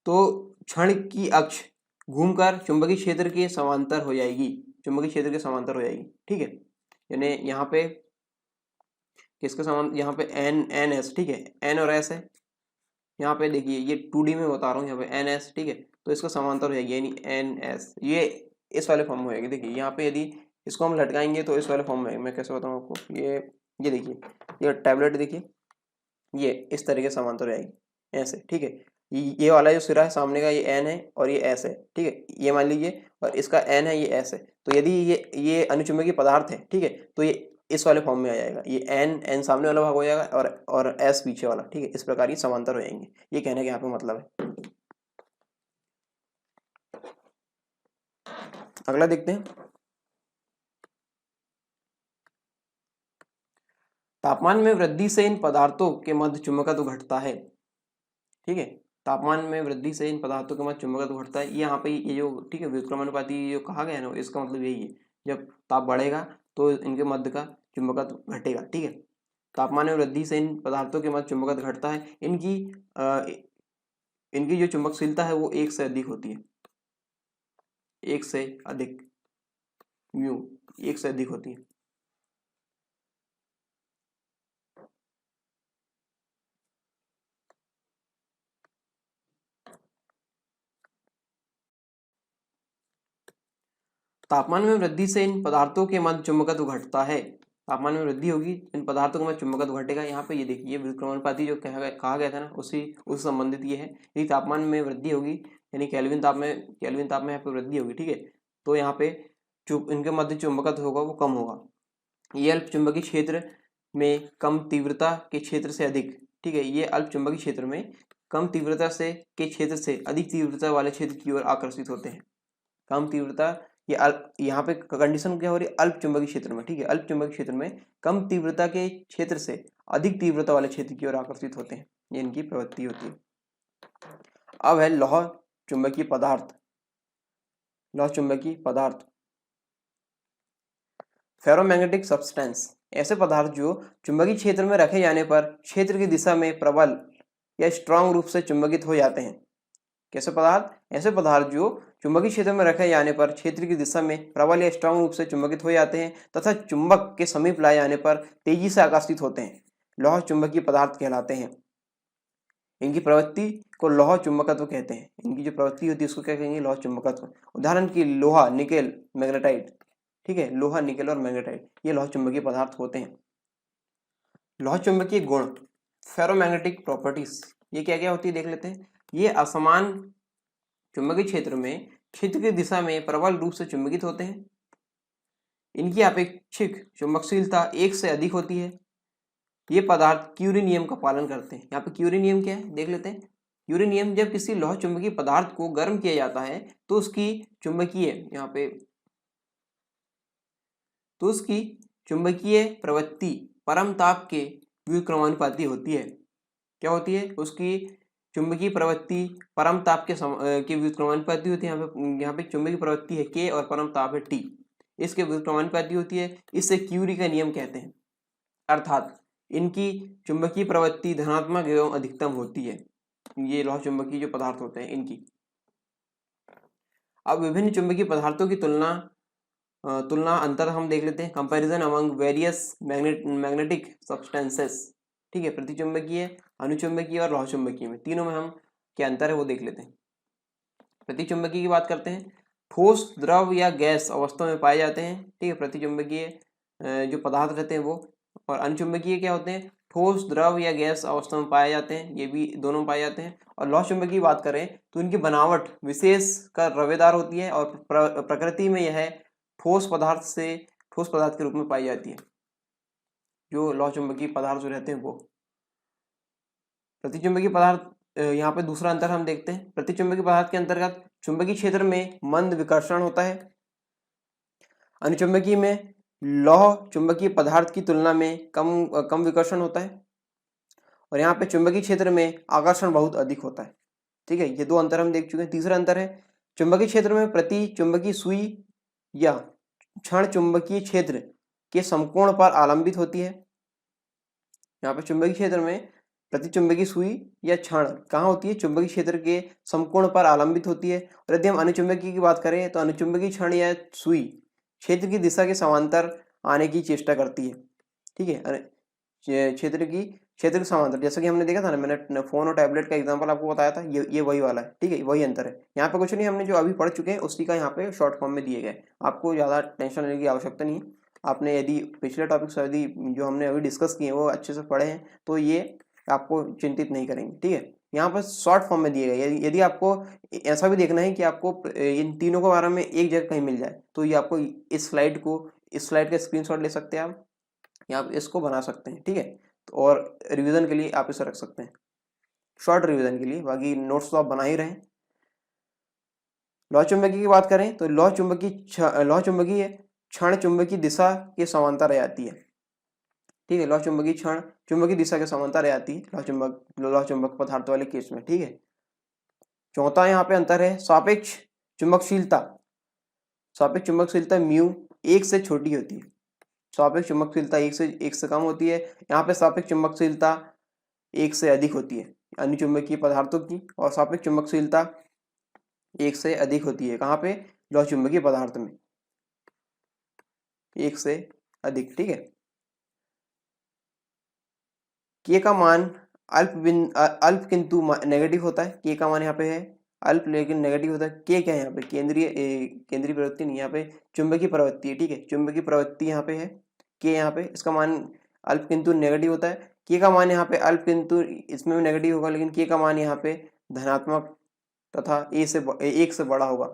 तो क्षण की अक्ष घूमकर चुंबकीय क्षेत्र के समांतर हो जाएगी, चुंबकीय क्षेत्र के समांतर हो जाएगी। ठीक है, यानी यहाँ पे किसके समान, यहाँ पे एन एस, ठीक है, एन और एस है, यहाँ पे देखिए ये 2D में बता रहा हूँ, यहाँ पे एन एस, ठीक है, तो इसका समांतर हो जाएगी यानी एन एस, ये इस वाले फॉर्म में होएगी। देखिए यहाँ पे यदि इसको हम लटकाएंगे तो इस वाले फॉर्म में, मैं कैसे बताऊँ आपको, ये देखिए, ये टैबलेट देखिए, ये इस तरीके से समांतर हो जाएगी ऐसे। ठीक है, ये वाला जो सिरा है सामने का, ये एन है और ये एस है, ठीक है, ये मान लीजिए, और इसका एन है, ये एस है, तो यदि ये अनुचुंबकीय पदार्थ है, ठीक है, तो ये इस वाले फॉर्म में आ जाएगा, ये एन सामने वाला भाग हो जाएगा और एस पीछे वाला। ठीक है, इस प्रकार ये समांतर हो जाएंगे, ये कहने का यहाँ पे मतलब है। अगला देखते हैं, तापमान में वृद्धि से इन पदार्थों के मध्य चुंबकत्व घटता है। ठीक है, तापमान में वृद्धि से इन पदार्थों के मध्य चुंबकत्व घटता है। यहाँ पे ये जो, ठीक है, व्युत्क्रमानुपाती जो कहा गया है ना, इसका मतलब यही है, जब ताप बढ़ेगा तो इनके मध्य का चुंबकत्व घटेगा। ठीक है, तापमान में वृद्धि से इन पदार्थों के मध्य चुंबकत्व घटता है। इनकी जो चुंबकशीलता है वो 1 से अधिक होती है, 1 से अधिक, म्यू 1 से अधिक होती है। तापमान में वृद्धि से इन पदार्थों के मध्य चुंबकत्व घटता है। तापमान में वृद्धि होगी, इन पदार्थों के मध्य चुंबकत्व घटेगा। यहाँ पे ये देखिए, व्युत्क्रमानुपाती जो कहा गया था ना, उस संबंधित ये है। यदि तापमान में वृद्धि होगी यानी केल्विन ताप में यहाँ पे वृद्धि होगी, ठीक है, तो यहाँ पे इनके मध्य चुंबकत्व होगा वो कम होगा। ये अल्प चुंबकीय क्षेत्र में कम तीव्रता के क्षेत्र से अधिक, ठीक है, ये अल्प चुंबकीय क्षेत्र में कम तीव्रता से के क्षेत्र से अधिक तीव्रता वाले क्षेत्र की ओर आकर्षित होते हैं। कम तीव्रता, ये यहाँ पे कंडीशन क्या हो रही है, अल्प चुंबकीय क्षेत्र में। ठीक है, अल्प चुंबकीय क्षेत्र में कम तीव्रता के क्षेत्र से अधिक तीव्रता वाले क्षेत्र की ओर आकर्षित होते हैं, ये इनकी प्रवृत्ति होती है। अब है लौह चुंबकीय पदार्थ। लौह चुंबकीय पदार्थ, फेरोमैग्नेटिक सब्सटेंस, ऐसे पदार्थ जो चुंबकीय क्षेत्र में रखे जाने पर क्षेत्र की दिशा में प्रबल या स्ट्रांग रूप से चुंबकित हो जाते हैं। कैसे पदार्थ, ऐसे पदार्थ जो चुंबकीय क्षेत्र में रखे जाने पर क्षेत्र की दिशा में प्रबल या स्ट्रांग रूप से चुंबकित हो जाते हैं तथा चुंबक के समीप लाए जाने पर तेजी से आकर्षित होते हैं, लौह चुंबकीय पदार्थ कहलाते हैं। इनकी प्रवृत्ति को लौह चुंबकत्व कहते हैं। इनकी जो प्रवृत्ति होती है उसको क्या कहेंगे, लौह चुंबकत्व। उदाहरण की लोहा, निकेल, मैग्नेटाइट। ठीक है, लोहा, निकेल और मैग्नेटाइट ये लौह चुंबकीय पदार्थ होते हैं। लौह चुंबकीय गुण, फेरोमैग्नेटिक प्रॉपर्टीज, ये क्या क्या होती है देख लेते हैं। ये असमान चुंबकीय क्षेत्र में क्षेत्र की दिशा में प्रबल रूप से चुंबकित होते हैं। इनकी अपेक्षिक चुंबकशीलता 1 से अधिक होती है। ये पदार्थ क्यूरी नियम का पालन करते हैं। यहाँ पे क्यूरी नियम क्या है देख लेते हैं। क्यूरी नियम, जब किसी लौह चुंबकीय पदार्थ को गर्म किया जाता है तो उसकी चुंबकीय यहाँ पे तो उसकी चुंबकीय प्रवृत्ति परम ताप के व्युत्क्रमानुपाती होती है। क्या होती है? उसकी चुंबकीय प्रवृत्ति परम ताप के व्युत्क्रमानुपाती होती है। यहाँ पे चुंबकीय प्रवृत्ति है के और परम ताप है टी, इसके व्युत्क्रमानुपाती होती है। इससे क्यूरी का नियम कहते हैं। अर्थात इनकी चुंबकीय प्रवृत्ति धनात्मक एवं अधिकतम होती है। ये लौह चुंबकीय जो पदार्थ होते हैं इनकी। अब विभिन्न चुंबकीय पदार्थों की तुलना अंतर हम देख लेते हैं। Comparison among various magnetic substances. ठीक है, प्रतिचुंबकीय, अनुचुंबकीय और लौह चुंबकीय में, तीनों में हम क्या अंतर है वो देख लेते हैं। प्रतिचुंबकीय की बात करते हैं। ठोस, द्रव या गैस अवस्था में पाए जाते हैं। ठीक है, प्रतिचुंबकीय जो पदार्थ रहते हैं वो। और अनुचुंबकीय क्या होते हैं? ठोस, द्रव या गैस अवस्था में पाए जाते हैं, ये भी दोनों पाए जाते हैं। और लौह चुंबकीय की बात करें तो इनकी बनावट विशेष कर रवेदार होती है और प्रकृति में यह ठोस पदार्थ के रूप में पाई जाती है। जो लौह चुंबकीय पदार्थ जो रहते हैं वो। प्रतिचुंबकीय पदार्थ, यहाँ पे दूसरा अंतर हम देखते हैं। प्रतिचुंबकीय पदार्थ के अंतर्गत चुंबकीय क्षेत्र में मंद विकर्षण होता है। अनुचुंबकीय में लौह चुंबकीय पदार्थ की तुलना में कम विकर्षण होता है। और यहाँ पे चुंबकीय क्षेत्र में आकर्षण बहुत अधिक होता है। ठीक है, ये दो अंतर हम देख चुके हैं। तीसरा अंतर है चुंबकीय क्षेत्र में प्रति चुंबकीय सुई या क्षण चुंबकीय क्षेत्र के समकोण पर आलंबित होती है। यहाँ पे चुंबकीय क्षेत्र में प्रति चुंबकीय सुई या क्षण कहाँ होती है? चुंबकीय क्षेत्र के समकोण पर आलंबित होती है। और यदि हम अनुचुंबकीय की बात करें तो अनुचुंबकीय क्षण या सुई क्षेत्र की दिशा के समांतर आने की चेष्टा करती है। ठीक है, क्षेत्र के समांतर, जैसा कि हमने देखा था ना, मैंने फोन और टैबलेट का एग्जांपल आपको बताया था, ये वही वाला है। ठीक है, वही अंतर है। यहाँ पे कुछ नहीं, हमने जो अभी पढ़ चुके हैं उसी का यहाँ पे शॉर्ट फॉर्म में दिए गए। आपको ज़्यादा टेंशन लेने की आवश्यकता नहीं है। आपने यदि पिछले टॉपिक्स यदि जो हमने अभी डिस्कस किए वो अच्छे से पढ़े हैं तो ये आपको चिंतित नहीं करेंगे। ठीक है, यहाँ पर शॉर्ट फॉर्म में दिए गए। यदि आपको ऐसा भी देखना है कि आपको इन तीनों के बारे में एक जगह कहीं मिल जाए तो ये आपको इस स्लाइड का स्क्रीनशॉट ले सकते हैं आप, या आप इसको बना सकते हैं। ठीक है, और रिवीजन के लिए आप इसे रख सकते हैं, शॉर्ट रिवीजन के लिए। बाकी नोट्स तो आप बना ही रहे हैं। लौह चुंबकीय की बात करें तो लौह चुंबकीय क्षण चुंबकीय दिशा के समांतर आती है। ठीक है, लौह चुंबकीय क्षण चुंबकीय दिशा के समांतर आती है लौह चुंबक पदार्थ वाले केस में। ठीक है, चौथा यहाँ पे अंतर है सापेक्ष चुंबकशीलता। सापेक्ष चुंबकशीलता म्यू 1 से छोटी होती है। सापेक्ष चुंबकशीलता 1 से कम होती है। यहाँ पे सापेक्ष चुंबकशीलता 1 से अधिक होती है अनुचुंबकीय पदार्थों की, और सापेक्ष चुंबकशीलता 1 से अधिक होती है कहाँ पे? लौह चुंबकीय पदार्थ में 1 से अधिक। ठीक है, के का मान अल्प किंतु नेगेटिव होता है। के का मान यहाँ पे है अल्प लेकिन नेगेटिव होता है। के क्या है यहाँ पे? केंद्रीय प्रवृत्ति नहीं, यहाँ पे चुंबकीय प्रवृत्ति है। ठीक है, चुंबकीय प्रवृत्ति यहाँ पे है। के यहाँ पे इसका मान अल्प किंतु नेगेटिव होता है। के का मान यहाँ पे अल्प किंतु इसमें भी नेगेटिव होगा, लेकिन के का मान यहाँ पे धनात्मक तथा 1 से बड़ा होगा,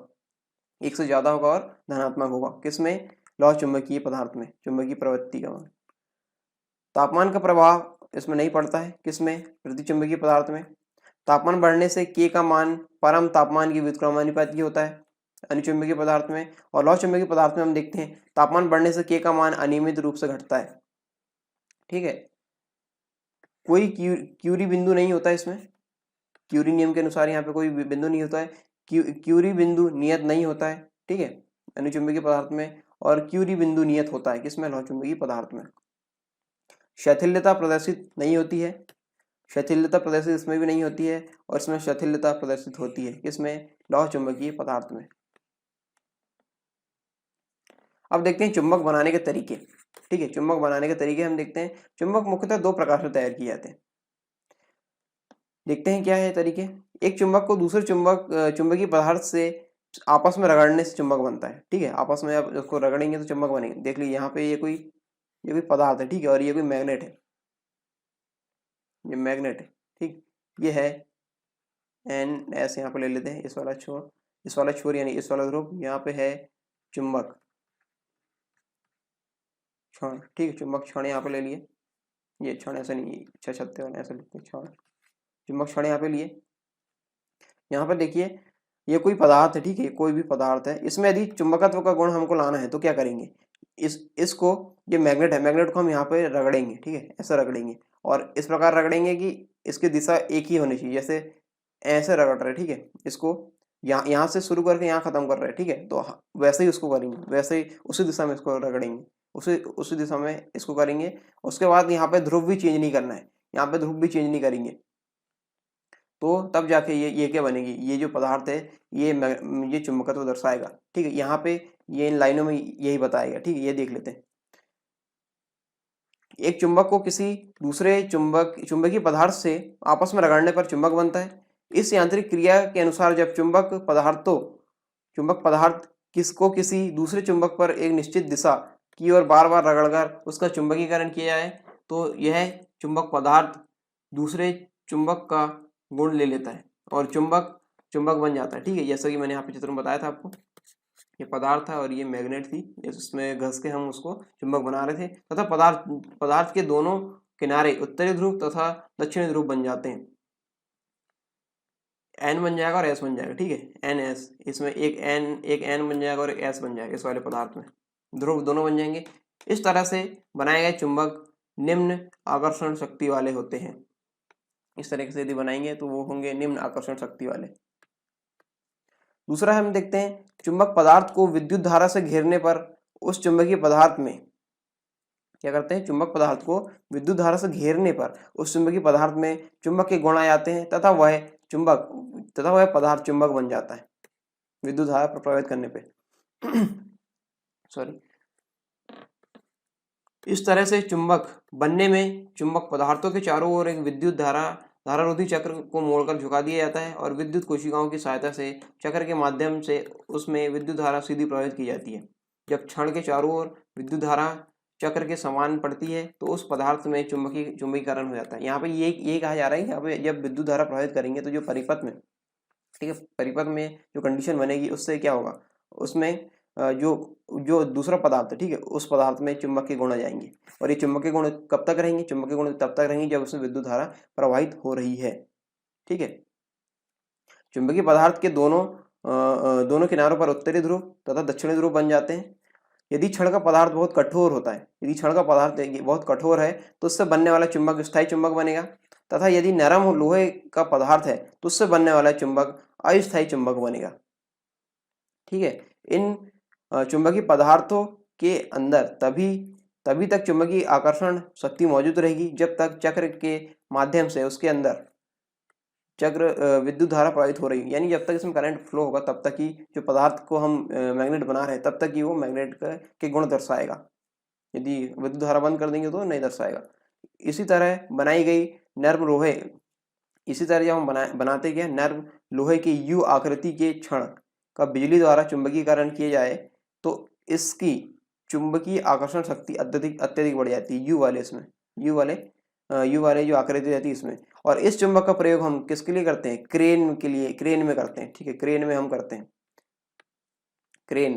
1 से ज्यादा होगा और धनात्मक होगा। किसमें? लौह चुंबकीय पदार्थ में चुंबकीय प्रवृत्ति का मान। तापमान का प्रभाव इसमें नहीं पड़ता है। किसमें? प्रतिचुंबकीय पदार्थ में। तापमान बढ़ने से के का मान परम तापमान के व्युत्क्रमानुपाती होता है अनुचुंबकीय पदार्थ में। और लौह चुंबकीय पदार्थ में हम देखते हैं तापमान बढ़ने से के का मान अनियमित रूप से घटता है। ठीक है, कोई क्यूरी बिंदु नहीं होता इसमें। क्यूरी नियम के अनुसार यहाँ पे कोई बिंदु नहीं होता है। क्यूरी बिंदु नियत नहीं होता है। ठीक है, अनुचुंबकीय पदार्थ में। और क्यूरी बिंदु नियत होता है किसमें? लौह चुंबकीय पदार्थ में। शैथिल्यता प्रदर्शित नहीं होती है। शैथिल्यता प्रदर्शित इसमें भी नहीं होती है, और इसमें शैथिल्यता प्रदर्शित होती है किसमें? लौह चुंबकीय पदार्थ में। अब देखते हैं चुंबक बनाने के तरीके। ठीक है, चुंबक बनाने के तरीके हम देखते हैं। चुंबक मुख्यतः 2 प्रकार से तैयार किए जाते हैं। देखते हैं क्या है तरीके। एक चुंबक को दूसरे चुंबकीय पदार्थ से आपस में रगड़ने से चुंबक बनता है। ठीक है, आपस में आप उसको रगड़ेंगे तो चुंबक बनेंगे। देख लीजिए यहाँ पे ये कोई पदार्थ है। ठीक है, और ये कोई मैग्नेट है, ये मैग्नेट है। ठीक, ये है NS, यहाँ पे ले लेते हैं इस वाला छोर यानी इस वाला ध्रुव। यहाँ पे है चुंबक, क्षण, ठीक है, चुंबक क्षण यहाँ पे ले लिए, ये क्षण ऐसा नहीं, 6 ऐसा लिखते हैं क्षण, चुंबक क्षण यहाँ पे लिए। यहाँ पर देखिए ये कोई पदार्थ है, ठीक है, कोई भी पदार्थ है, इसमें यदि चुंबकत्व का गुण हमको लाना है तो क्या करेंगे, इसको, ये मैग्नेट है, मैग्नेट को हम यहाँ पे रगड़ेंगे, ठीक है, ऐसा रगड़ेंगे और इस प्रकार रगड़ेंगे कि इसकी दिशा एक ही होनी चाहिए, जैसे ऐसे रगड़ रहे, ठीक है, इसको यहाँ से शुरू करके यहाँ खत्म कर रहे हैं, ठीक है, तो वैसे ही उसको करेंगे, वैसे ही उसी दिशा में इसको रगड़ेंगे, उसी दिशा में इसको करेंगे। उसके बाद यहाँ पे ध्रुव भी चेंज नहीं करना है, यहाँ पे ध्रुव भी चेंज नहीं करेंगे, तो तब जाके ये क्या बनेगी, ये जो पदार्थ है ये चुंबकत्व दर्शाएगा, ठीक है। यहाँ पे ये इन लाइनों में यही बताएगा, ठीक है, ये देख लेते हैं। एक चुंबक को किसी दूसरे चुंबकीय पदार्थ से आपस में रगड़ने पर चुंबक बनता है। इस यांत्रिक क्रिया के अनुसार जब चुंबक पदार्थ किसी दूसरे चुंबक पर एक निश्चित दिशा की ओर बार बार रगड़कर उसका चुंबकीकरण किया जाए तो यह चुंबक पदार्थ दूसरे चुंबक का गुण ले लेता है और चुंबक बन जाता है, ठीक है। जैसा कि मैंने यहाँ पे चित्र में बताया था आपको, ये पदार्थ था और ये मैग्नेट थी, इसमें घस के हम उसको चुंबक बना रहे थे, तथा पदार्थ के दोनों किनारे उत्तरी ध्रुव तथा दक्षिणी ध्रुव बन जाते हैं। एन बन जाएगा और एस बन जाएगा, ठीक है, एन एस, इसमें एक एन बन जाएगा और एक एस बन जाएगा, इस वाले पदार्थ में ध्रुव दोनों बन जाएंगे। इस तरह से बनाए गए चुंबक निम्न आकर्षण शक्ति वाले होते हैं। इस तरीके से यदि बनाएंगे तो वो होंगे निम्न आकर्षण शक्ति वाले। दूसरा हम देखते हैं, चुंबक पदार्थ को विद्युत धारा से घेरने पर उस चुंबकीय पदार्थ में क्या करते हैं, चुंबक पदार्थ को विद्युत धारा से घेरने पर उस चुंबकीय पदार्थ में चुंबक के गुण आ जाते हैं तथा वह पदार्थ चुंबक बन जाता है विद्युत धारा पर प्रभावित करने पे। सॉरी, इस तरह से चुंबक बनने में चुंबक पदार्थों के चारों ओर एक विद्युत धारारोधी चक्र को मोड़कर झुका दिया जाता है और विद्युत कोशिकाओं की सहायता से चक्र के माध्यम से उसमें विद्युत धारा सीधी प्रवाहित की जाती है। जब क्षण के चारों ओर विद्युत धारा चक्र के समान पड़ती है तो उस पदार्थ में चुंबकीकरण हो जाता है। यहाँ पे ये कहा जा रहा है कि यहाँ पे जब विद्युत धारा प्रवाहित करेंगे तो जो परिपथ में, ठीक है, परिपथ में जो कंडीशन बनेगी उससे क्या होगा, उसमें जो दूसरा पदार्थ है, ठीक है, उस पदार्थ में चुंबक के गुण आ जाएंगे और ये चुंबक के गुण कब तक रहेंगे, चुंबक के गुण तब तक रहेंगे जब उसमें विद्युत धारा प्रवाहित हो रही है, ठीक है। चुंबकीय पदार्थ के दोनों किनारों पर उत्तरी ध्रुव तथा दक्षिणी ध्रुव बन जाते हैं। यदि क्षण का पदार्थ बहुत कठोर होता है, यदि क्षण का पदार्थ बहुत कठोर है तो उससे बनने वाला चुंबक स्थायी चुंबक बनेगा तथा यदि नरम लोहे का पदार्थ है तो उससे बनने वाला चुंबक अस्थायी चुंबक बनेगा, ठीक है। इन चुंबकीय पदार्थों के अंदर तभी तक चुंबकीय आकर्षण शक्ति मौजूद रहेगी जब तक चक्र के माध्यम से उसके अंदर विद्युत धारा प्रवाहित हो रही है, यानी जब तक इसमें करंट फ्लो होगा तब तक ही जो पदार्थ को हम मैग्नेट बना रहे हैं तब तक ही वो मैग्नेट के गुण दर्शाएगा। यदि विद्युत धारा बंद कर देंगे तो नहीं दर्शाएगा। इसी तरह बनाई गई नर्म लोहे, इसी तरह जब हम बनाते क्या, नर्म लोहे के यू आकृति के क्षण का बिजली द्वारा चुंबकीकरण किया जाए तो इसकी चुंबकीय आकर्षण शक्ति अत्यधिक बढ़ जाती है, यू वाले जो आकृति रहती है इसमें। और इस चुंबक का प्रयोग हम किसके लिए करते हैं, क्रेन में करते हैं, ठीक है, क्रेन में हम करते हैं,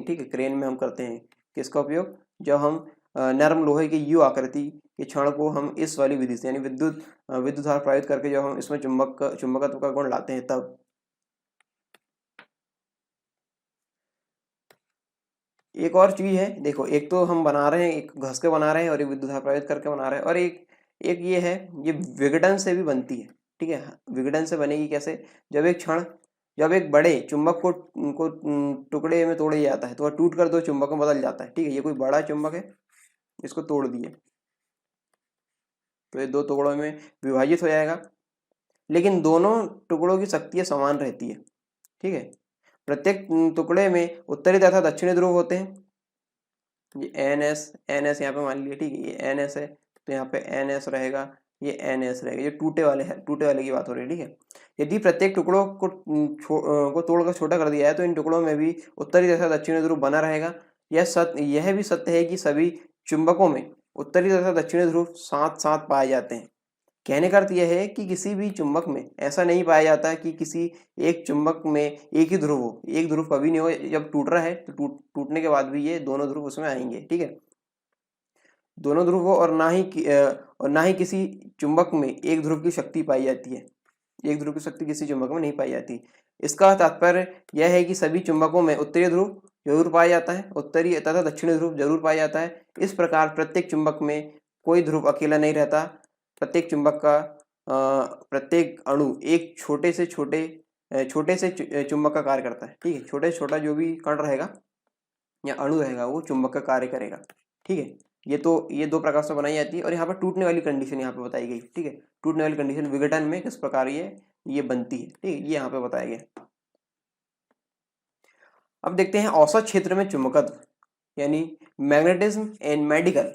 ठीक है, क्रेन में हम करते हैं किसका उपयोग, जब हम नरम लोहे के यू आकृति के क्षण को हम इस वाली विधि से यानी विद्युत धारा प्रवाहित करके जब हम इसमें चुंबकत्व का गुण लाते हैं तब। एक और चीज है, देखो, एक तो हम बना रहे हैं, एक घस के बना रहे हैं और एक विद्युत धारा प्रवाहित करके बना रहे हैं, और एक ये है, ये विघटन से भी बनती है, ठीक है। विघटन से बनेगी कैसे, जब एक बड़े चुंबक को टुकड़े में तोड़ दिया जाता है तो वह टूट कर दो चुंबक में बदल जाता है, ठीक है। ये कोई बड़ा चुंबक है, इसको तोड़ दिए तो ये दो टुकड़ों में विभाजित हो जाएगा, लेकिन दोनों टुकड़ों की शक्तियां समान रहती है, ठीक है। प्रत्येक टुकड़े में उत्तरी तथा दक्षिणी ध्रुव होते हैं। ये एन एस यहाँ पे मान लीजिए, ठीक है, ये एन एस है तो यहाँ पे एन एस रहेगा, ये एन एस रहेगा, ये टूटे वाले की बात हो रही है, ठीक है। यदि प्रत्येक टुकड़ों को तोड़कर छोटा कर दिया है तो इन टुकड़ों में भी उत्तरी तथा दक्षिणी ध्रुव बना रहेगा। यह भी सत्य है कि सभी चुंबकों में उत्तरी तथा दक्षिणी ध्रुव साथ साथ पाए जाते हैं। कहने का अर्थ यह है कि किसी भी चुंबक में ऐसा नहीं पाया जाता कि किसी एक चुंबक में एक ही ध्रुव हो, एक ध्रुव कभी नहीं हो। जब टूट रहा है तो टूटने के बाद भी ये दोनों ध्रुव उसमें आएंगे, ठीक है। दोनों ध्रुवों और ना ही किसी चुंबक में एक ध्रुव की शक्ति पाई जाती है। एक ध्रुव की शक्ति किसी चुंबक में नहीं पाई जाती। इसका तात्पर्य यह है कि सभी चुंबकों में उत्तरी ध्रुव जरूर पाया जाता है, उत्तरी तथा दक्षिणी ध्रुव जरूर पाया जाता है। इस प्रकार प्रत्येक चुंबक में कोई ध्रुव अकेला नहीं रहता। प्रत्येक चुंबक का प्रत्येक अणु एक छोटे से चुंबक का कार्य करता है। ठीक है, छोटे से छोटा जो भी कण रहेगा या अणु रहेगा वो चुंबक का कार्य करेगा। ठीक है, ये दो प्रकार से बनाई जाती है। और यहाँ पर टूटने वाली कंडीशन यहाँ पे बताई गई। ठीक है, टूटने वाली कंडीशन विघटन में किस प्रकार ये बनती है। ठीक है, ये यहाँ पे बताया गया। अब देखते हैं औसत क्षेत्र में चुंबकत्व यानी मैग्नेटिज्म एंड मेडिकल।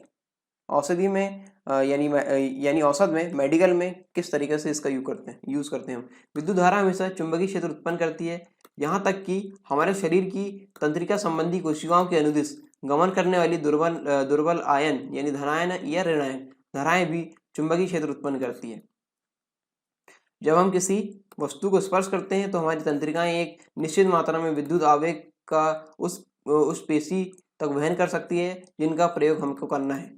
औषधि में यानी औसत में, मेडिकल में किस तरीके से इसका यूज करते हैं हम। विद्युत धारा हमेशा चुंबकीय क्षेत्र उत्पन्न करती है, यहाँ तक कि हमारे शरीर की तंत्रिका संबंधी कोशिकाओं के अनुदिश गमन करने वाली दुर्बल आयन यानी धनायन या ऋणायन धाराएं भी चुंबकीय क्षेत्र उत्पन्न करती है। जब हम किसी वस्तु को स्पर्श करते हैं तो हमारी तंत्रिकाएं एक निश्चित मात्रा में विद्युत आवेग का उस पेशी तक वहन कर सकती है जिनका प्रयोग हमको करना है।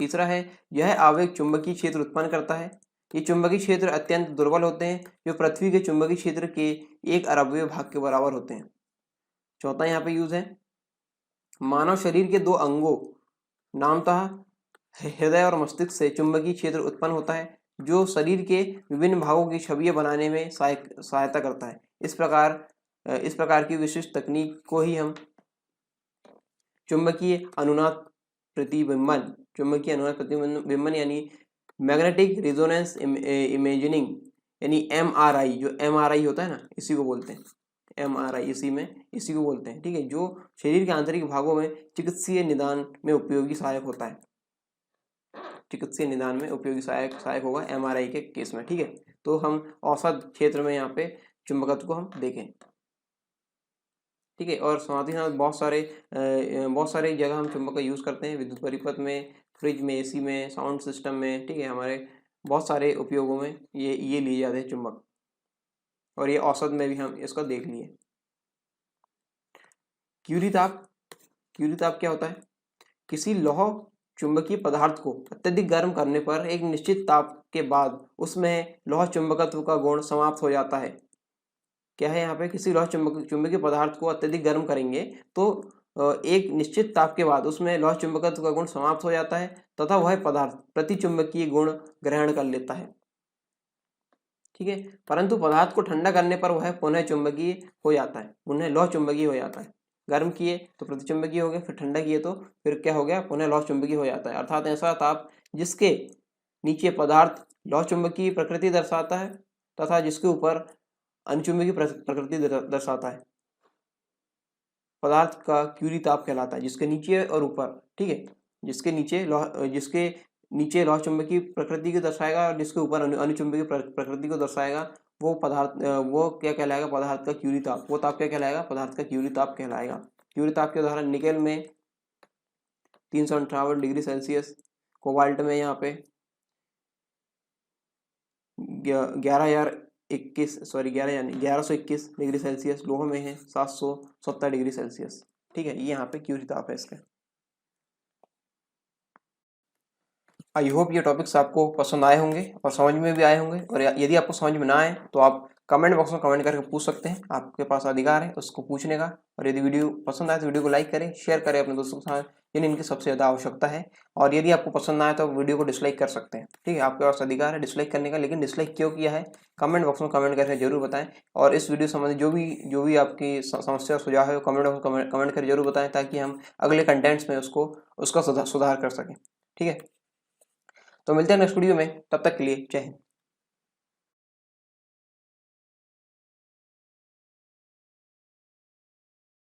तीसरा है, यह आवेग चुंबकीय क्षेत्र उत्पन्न करता है। ये चुंबकीय क्षेत्र अत्यंत दुर्बल होते हैं जो पृथ्वी के चुंबकीय क्षेत्र के 1 अरबवें भाग के बराबर होते हैं। चौथा यहाँ पे यूज है, मानव शरीर के 2 अंगों नामतः हृदय और मस्तिष्क से चुंबकीय क्षेत्र उत्पन्न होता है जो शरीर के विभिन्न भागों की छवियां बनाने में सहायता करता है। इस प्रकार की विशिष्ट तकनीक को ही हम चुंबकीय अनुनाद प्रतिबिंबन यानी मैग्नेटिक रेजोनेंस इमेजिंग यानी MRI, जो MRI होता है ना, इसी को बोलते हैं MRI, इसी को बोलते हैं। ठीक है, जो शरीर के आंतरिक भागों में चिकित्सीय निदान में उपयोगी सहायक होता है। चिकित्सीय निदान में उपयोगी सहायक होगा MRI के केस में। ठीक है, तो हम औसत क्षेत्र में यहाँ पे चुंबकत्व को हम देखें। ठीक है, और साथ ही साथ बहुत सारे जगह हम चुंबक का यूज़ करते हैं, विद्युत परिपथ में, फ्रिज में, AC में, साउंड सिस्टम में। ठीक है, हमारे बहुत सारे उपयोगों में ये लिए जाते हैं चुंबक, और ये औसत में भी हम इसको देख लिए। क्यूरी ताप क्या होता है? किसी लौह चुंबकीय पदार्थ को अत्यधिक गर्म करने पर एक निश्चित ताप के बाद उसमें लौह चुंबकत्व का गुण समाप्त हो जाता है। क्या है यहाँ पे, किसी लौह चुंबकीय पदार्थ को अत्यधिक गर्म करेंगे तो एक निश्चित ताप के बाद उसमें लौह चुंबकत्व का गुण समाप्त हो जाता है तथा वह पदार्थ प्रतिचुंबकीय गुण ग्रहण कर लेता है। ठीक है, परंतु पदार्थ को ठंडा करने पर वह पुनः चुंबकीय हो जाता है, पुनः लौह चुंबकीय हो जाता है। गर्म किए तो प्रतिचुंबकीय हो गया, फिर ठंडा किए तो फिर क्या हो गया, पुनः लौह चुंबकीय हो जाता है। अर्थात ऐसा ताप जिसके नीचे पदार्थ लौह चुंबकीय प्रकृति दर्शाता है तथा जिसके ऊपर अनुचुंबकीय प्रकृति दर्शाता है, पदार्थ का क्यूरी ताप कहलाता है। जिसके नीचे और ऊपर, ठीक है, जिसके नीचे लौह चुंबकीय प्रकृति को दर्शाएगा और जिसके ऊपर अनुचुंबकीय प्रकृति को दर्शाएगा वो क्या कहलाएगा, पदार्थ का क्यूरी ताप। वो ताप क्या कहलाएगा, पदार्थ का क्यूरी ताप कहलाएगा। क्यूरी ताप के उदाहरण निकेल में 358 डिग्री सेल्सियस, कोबाल्ट में यहाँ पे 1121 डिग्री सेल्सियस, लोह में है 770 डिग्री सेल्सियस। ठीक है, ये यहाँ पे क्यूरी ताप है इसका। आई होप ये टॉपिक्स आपको पसंद आए होंगे और समझ में भी आए होंगे, और यदि आपको समझ में ना आए तो आप कमेंट बॉक्स में कमेंट करके पूछ सकते हैं, आपके पास अधिकार है उसको पूछने का। और यदि वीडियो पसंद आए तो वीडियो को लाइक करें, शेयर करें अपने दोस्तों के साथ जिन्हें इनकी सबसे ज़्यादा आवश्यकता है। और यदि आपको पसंद ना आए तो वीडियो को डिसलाइक कर सकते हैं। ठीक है, आपके पास अधिकार है डिसलाइक करने का, लेकिन डिसलाइक क्यों किया है कमेंट बॉक्स में कमेंट करके जरूर बताएं। और इस वीडियो संबंधी जो भी आपकी समस्या सुझाव है कमेंट बॉक्स में कमेंट करके जरूर बताएं, ताकि हम अगले कंटेंट्स में उसका सुधार कर सकें। ठीक है, तो मिलते हैं नेक्स्ट वीडियो में, तब तक के लिए जय हिंद।